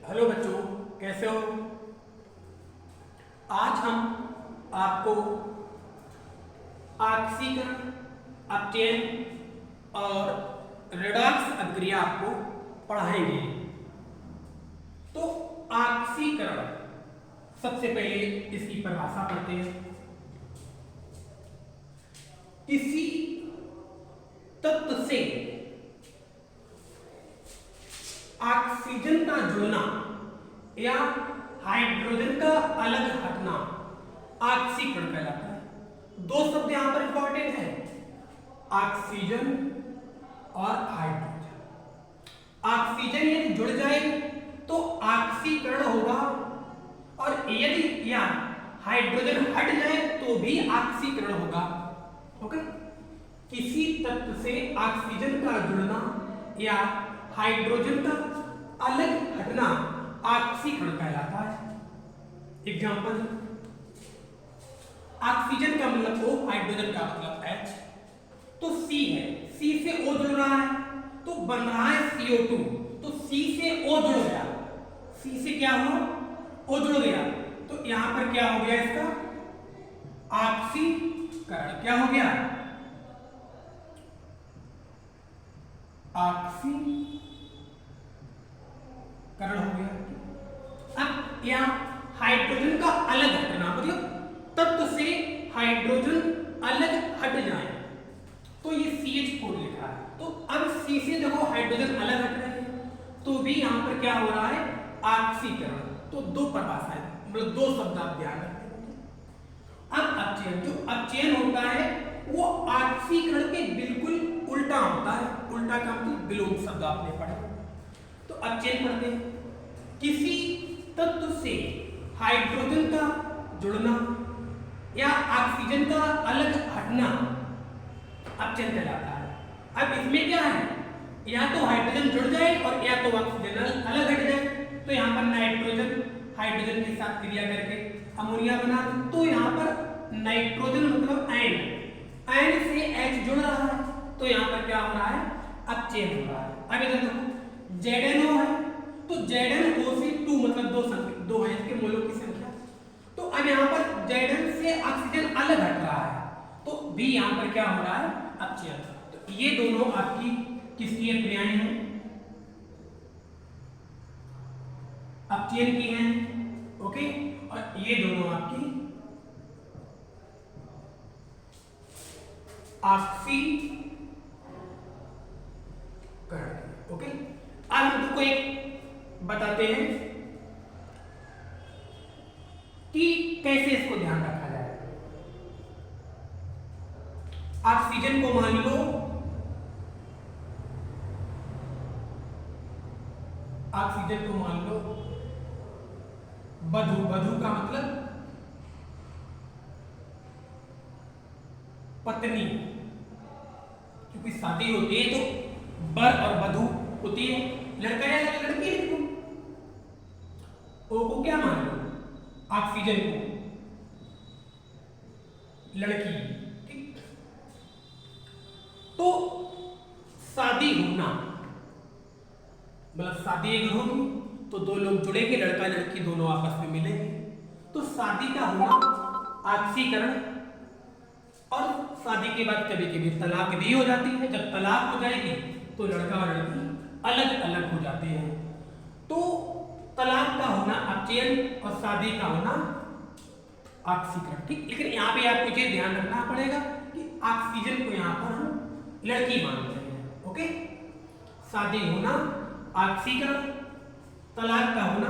Hello बच्चों, कैसे हो? आज हम आपको ऑक्सीकरण, अपचयन और रेडॉक्स अभिक्रिया आपको पढ़ाएंगे। तो ऑक्सीकरण, सबसे पहले इसकी परिभाषा पढ़ते हैं। किसी तत्व से ऑक्सीजन का जुड़ना या हाइड्रोजन का अलग हटना ऑक्सीकरण कहलाता है। दो शब्द यहां पर इंपॉर्टेंट है, ऑक्सीजन और हाइड्रोजन। ऑक्सीजन यदि जुड़ जाए तो ऑक्सीकरण होगा, और यदि या हाइड्रोजन हट जाए तो भी ऑक्सीकरण होगा। ओके, किसी तत्व से ऑक्सीजन का जुड़ना या हाइड्रोजन का अलग हटना ऑक्सीकरण कहलाता है। एग्जांपल, ऑक्सीजन का मतलब O, हाइड्रोजन का मतलब H। तो C है, C से O जुड़ रहा है तो बन रहा है CO2। तो C से O जुड़ गया, C से क्या हुआ, O जुड़ गया, तो यहां पर क्या हो गया, इसका ऑक्सीकरण। क्या हो गया? ऑक्सीकरण हो गया। अब यहां हाइड्रोजन का अलग हटना, मतलब तत्व से हाइड्रोजन अलग हट जाए, तो ये CH4 लिखा है। तो अब C से देखो हाइड्रोजन अलग हट रहे हैं, तो भी यहां पर क्या हो रहा है, ऑक्सीकरण। तो दो परिभाषाएं, मतलब दो शब्द आप ध्यान रखें। अब अपचयन, जो अपचयन होता है वो ऑक्सीकरण के बिल्कुल उल्टा होता है। उल्टा का मतलब विलोम शब्द आपने पढ़ा। तो अपचयन पढ़ते हैं, किसी तत्व से हाइड्रोजन का जुड़ना या ऑक्सीजन का अलग हटना अपचयन कहलाता है। अब इसमें क्या है, या तो हाइड्रोजन जुड़ जाए और या तो ऑक्सीजन अलग हट जाए। तो यहाँ पर नाइट्रोजन हाइड्रोजन के साथ क्रिया करके अमोनिया बना, तो यहाँ पर नाइट्रोजन मतलब आयन, आयन से H जुड़ रहा है, तो यहाँ पर क्या हो रहा है, अपचयन हो रहा है। अब इधर देखो ZNO है, तो ZNO से 2 मतलब दो है इसके मोलों की संख्या। तो अब यहाँ पर Zn से ऑक्सीजन अलग हट रहा है, तो भी यहाँ पर क्या हो रहा है, अपचयन। तो ये दोनों आपकी किसकी क्रियाएं हैं, अपचयन की हैं। ओके, और ये दोनों आपकी ऑक्सीकरण। ओके, अब हम तुमको एक बताते हैं कि कैसे इसको ध्यान रखा जाए। ऑक्सीजन को मान लो, ऑक्सीजन को मान लो वधु, वधु का मतलब पत्नी, क्योंकि शादी होती है तो वर और वधु होती है, लड़का या लड़की है। ओ को क्या मान लो, ऑक्सीजन को लड़की। ठीक, तो शादी होना मतलब शादी अगर होगी तो दो लोग जुड़ेंगे, लड़का लड़की दोनों आपस में मिलेंगे, तो शादी का होना ऑक्सीकरण। और शादी के बाद कभी कभी तलाक भी हो जाती है। जब तलाक हो जाएगी तो लड़का और लड़की अलग अलग हो जाते हैं। तो तलाक का होना अपचयन और शादी का होना ऑक्सीकरण। ठीक, लेकिन यहाँ पे आपको ये ध्यान रखना पड़ेगा कि ऑक्सीजन को यहाँ पर हम लड़की मानते हैं। ओके, शादी होना ऑक्सीकरण, तलाक का होना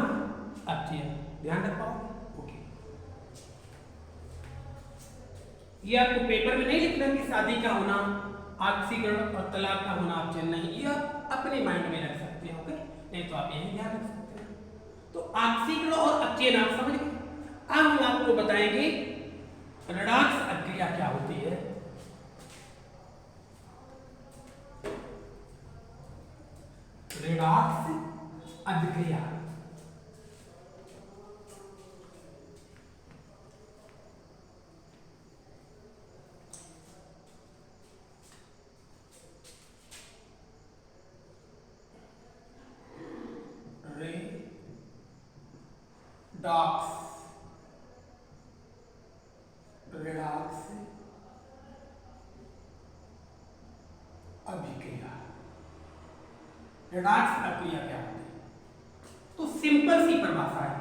अपचयन। ध्यान रख पाओ। ओके, ये आपको पेपर में नहीं लिखना कि शादी का होना ऑक्सीकरण और तलाक का होना अपचयन, नहीं, ये आप अपने माइंड में रख सकते हैं। ओके, नहीं तो आप यही ध्यान रख सकते हैं। तो ऑक्सीकरण और अपचयन आप समझ गए। अब हम आपको बताएंगे रेडॉक्स अभिक्रिया क्या होती है। रेडॉक्स अभिक्रिया, डॉक्स रेडॉक्स अभिक्रिया। रेडॉक्स अभिक्रिया क्या होती है? तो सिंपल सी परिभाषा है,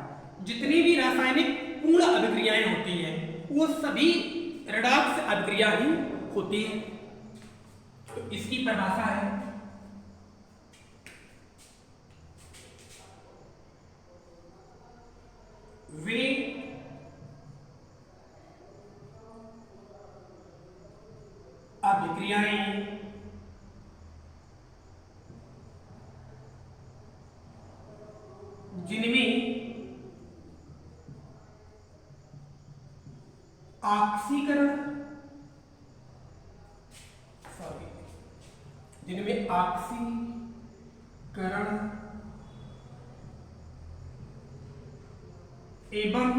जितनी भी रासायनिक पूर्ण अभिक्रियाएं होती हैं वो सभी रेडॉक्स अभिक्रिया ही होती है। तो इसकी परिभाषा है वे अभिक्रियाएं जिनमें ऑक्सीकरण एवं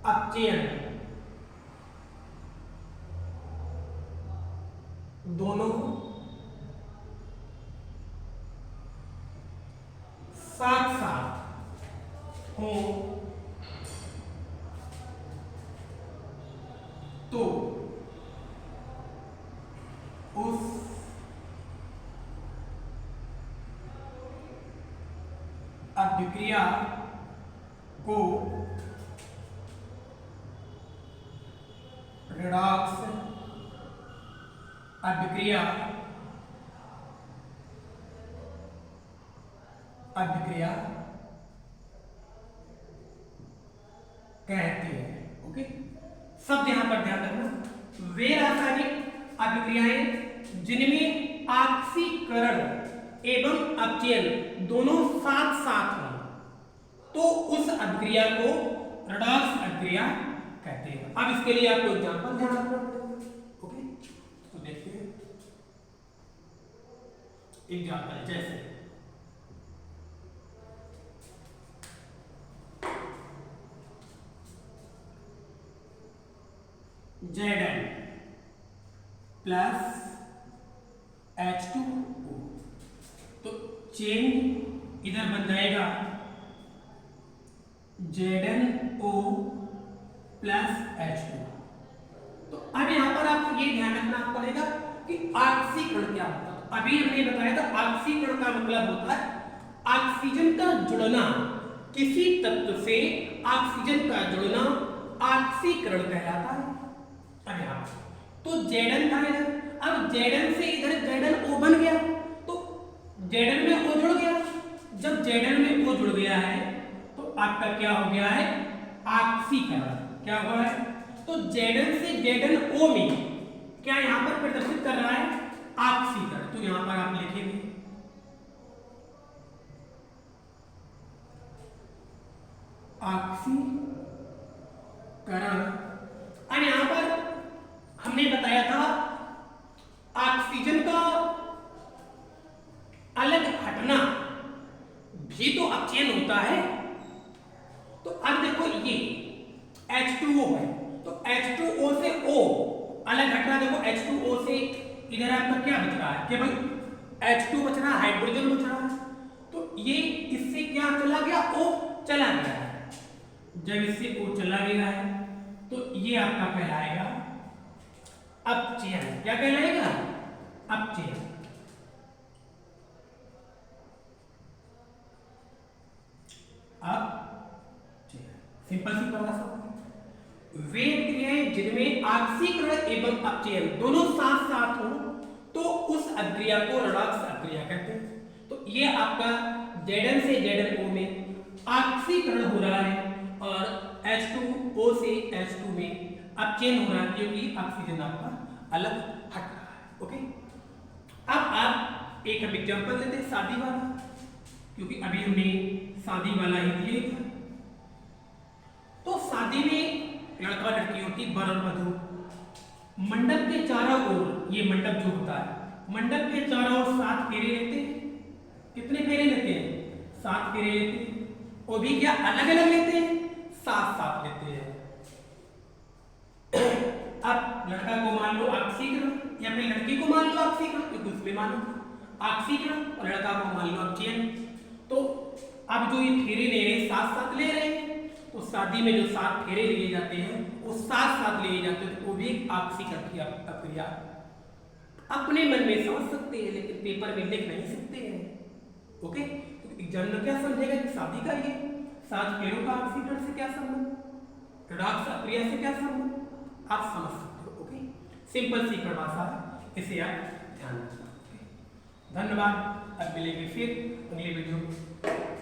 अपचयन दोनों साथ साथ हो तो उस अभिक्रिया को रेडॉक्स अभिक्रिया कहते हैं। ओके, शब्द यहां पर ध्यान रखना, वे रासायनिक अभिक्रियाएं जिनमें ऑक्सीकरण एवं अपचयन दोनों साथ साथ हो तो उस अभिक्रिया को रेडॉक्स अभिक्रिया कहते हैं। अब इसके लिए आपको एग्जांपल ध्यान रखना पड़ेगा। ओके, तो देखते हैं एग्जांपल, जैसे Zn प्लस H2O, तो चेन इधर बन जाएगा ZnO प्लस H2। तो अब यहां पर आपको ये ध्यान रखना पड़ेगा कि ऑक्सीकरण क्या होता है। अभी हमने बताया था ऑक्सीकरण का मतलब होता है ऑक्सीजन का जुड़ना, किसी तत्व से ऑक्सीजन का जुड़ना ऑक्सीकरण कहलाता है। अब यहां तो Zn था इधर, अब Zn से इधर ZnO बन गया, तो Zn में O जुड़ गया। जब Zn में O जुड़ गया है तो आपका क्या हो गया है, ऑक्सीकरण। क्या हुआ है, तो Zn से ZnO में क्या यहां पर प्रदर्शित कर रहा है, ऑक्सीकरण। तो यहां पर आप लिखेंगे ऑक्सीकरण। और यहां पर हमने बताया था ऑक्सीजन का अलग हटना भी तो अपचयन होता है। तो अब देखो ये H2O है, तो H2O से O अलग हटना, देखो H2O से इधर आपका क्या बच रहा है, केवल H2 बच रहा है, हाइड्रोजन बच रहा है। तो ये इससे क्या चला गया, O चला गया है। जब इससे O चला गया है तो ये आपका कहलाएगा अपचयन। क्या कहलाएगा, अपचयन। सिंपल सी परिभाषा, वे क्रियाएं जिनमें ऑक्सीकरण एवं अपचयन दोनों साथ साथ हो तो उस अभिक्रिया को रेडॉक्स अभिक्रिया कहते हैं। तो ये आपका Zn से ZnO में ऑक्सीकरण हो रहा है और H2O से H2 में अपचयन हो रहा है, क्योंकि ऑक्सीजन आपका अलग हट रहा है। ओके, अब आप एक हम एग्जांपल लेते हैं शादी वाला, क्योंकि अभी हमने शादी वाला ही दिए था। तो शादी में लड़का लड़की होती, वर और वधू, मंडप के चारों ओर, ये मंडप जो होता है, मंडप के चारों ओर 7 फेरे लेते हैं। कितने फेरे लेते हैं, 7 फेरे लेते हैं। वो भी क्या अलग अलग लेते हैं, साथ साथ लेते हैं। अब लड़का को मान लो ऑक्सीकरण या फिर लड़की को मान लो ऑक्सीकरण, क्योंकि उसमें मानो ऑक्सीकरण और लड़का को मान लो अपचयन। तो अब जो ये फेरे ले रहे हैं साथ साथ ले रहे हैं, तो शादी में जो 7 फेरे लिए जाते हैं वो साथ साथ लिए जाते हैं, तो वो भी एक ऑक्सीकरण की प्रक्रिया अपने मन में समझ सकते हैं लेकिन पेपर में लिख नहीं सकते हैं। ओके, तो एग्जामिनर क्या समझेगा कि शादी का ये 7 फेरों का ऑक्सीकरण से क्या संबंध, रिडॉक्स प्रक्रिया से क्या संबंध, आप समझ सकते हो। ओके, सिंपल सी परिभाषा है, इसे आप ध्यान रखना। धन्यवाद, अब मिलेंगे फिर अगले वीडियो में।